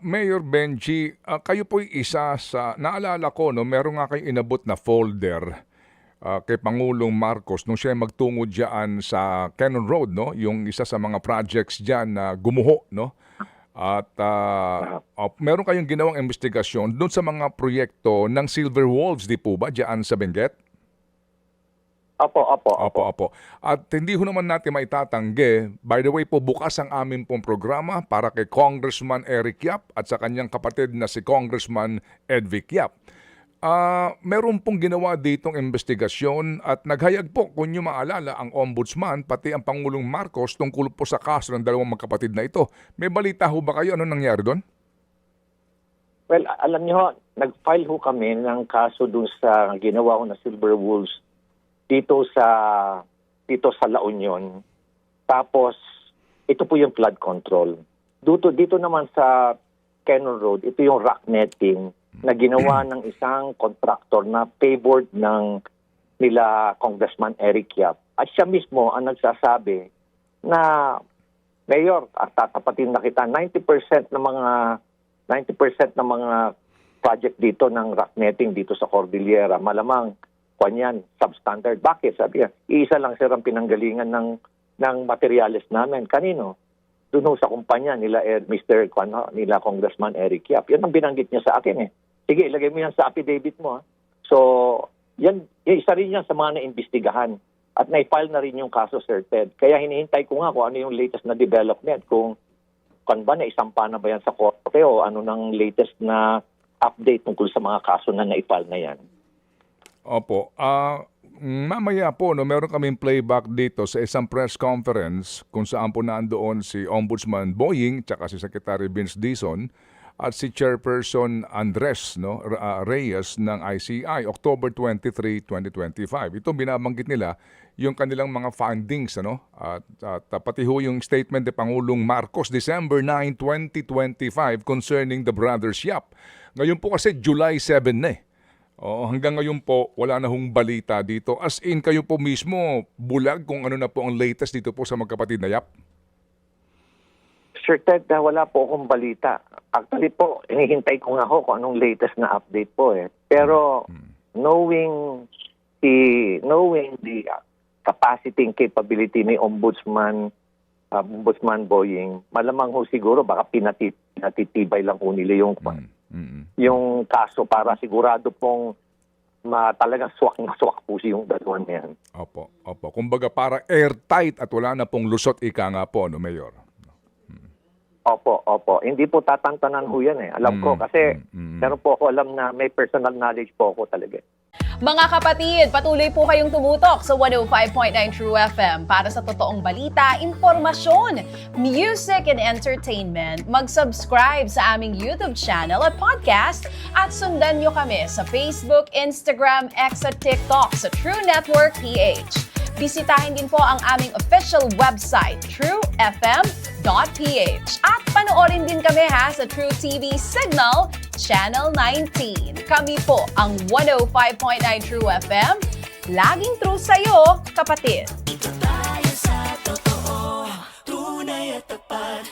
Mayor Benji, kayo po'y isa sa, naalala ko, no, meron nga kayong inabot na folder kay Pangulong Marcos nung siya magtungo diyan sa Cannon Road, no? Yung isa sa mga projects diyan na gumuho, no? At meron kayong ginawang investigasyon doon sa mga proyekto ng Silver Wolves, di po ba, diyan sa Benguet? Opo. At hindi ho naman natin maitatanggi. By the way po, bukas ang amin pong programa para kay Congressman Eric Yap at sa kanyang kapatid na si Congressman Edvic Yap. Meron pong ginawa ditong investigasyon at naghayag po, kung nyo maalala, ang Ombudsman pati ang Pangulong Marcos tungkol po sa kaso ng dalawang magkapatid na ito. May balita ho ba kayo? Ano nangyari doon? Well, alam niyo, nag-file ho kami ng kaso dun sa ginawa ko na Silver Wolves dito sa La Union. Tapos ito po yung flood control. Dito naman sa Cannon Road, ito yung rock netting na ginawa ng isang contractor na favored ng nila Congressman Eric Yap. At siya mismo ang nagsasabi na, Mayor, at tatapatin na kita, 90% ng mga project dito ng rock netting dito sa Cordillera, malamang yan, substandard. Bakit? Sabi niya, iisa lang sir ang pinanggalingan ng materials namin. Kanino? Doon sa kumpanya nila nila Congressman Eric Yap. Yan ang binanggit niya sa akin eh. Sige, ilagay mo yan sa affidavit mo. So, yan isa rin yan sa mga naimbestigahan. At na-file na rin yung kaso, Sir Ted. Kaya hinihintay ko nga kung ano yung latest na development. Kung ba naisampa na ba yan sa korte o ano ng latest na update tungkol sa mga kaso na na-file na yan. Opo. Mamaya po, no, meron kaming playback dito sa isang press conference kung saan po nandoon si Ombudsman Boying tsaka si Secretary Vince Dizon at si Chairperson Andres, no, Reyes ng ICI, October 23, 2025. Ito binabanggit nila yung kanilang mga findings, ano? At pati ho yung statement ni Pangulong Marcos, December 9, 2025 concerning the Brothers Yap. Ngayon po kasi July 7 na eh. Hanggang ngayon po, wala na hong balita dito. As in, kayo po mismo, bulag kung ano na po ang latest dito po sa magkapatid na Yap? Sir Ted, wala po akong balita. Actually po, hinihintay ko nga ho kung anong latest na update po eh. Pero knowing the capacity and capability ni Ombudsman Boying, malamang ho siguro baka pinatitibay lang ho nila yung kaso para sigurado pong talagang swak na swak po yung dalawan na yan. Opo. Kumbaga para airtight at wala na pong lusot ika nga po, no, Mayor? Opo. Hindi po tatantanan ho yan eh. Alam ko kasi meron po ako alam na may personal knowledge po ako talaga. Mga kapatid, patuloy po kayong tumutok sa 105.9 True FM para sa totoong balita, impormasyon, music and entertainment. Mag-subscribe sa aming YouTube channel at podcast at sundan nyo kami sa Facebook, Instagram, X at TikTok sa True Network PH. Bisitahin din po ang aming official website, truefm.ph. At panoorin din kami sa True TV Signal, Channel 19. Kami po ang 105.9 True FM. Laging true sa'yo, kapatid.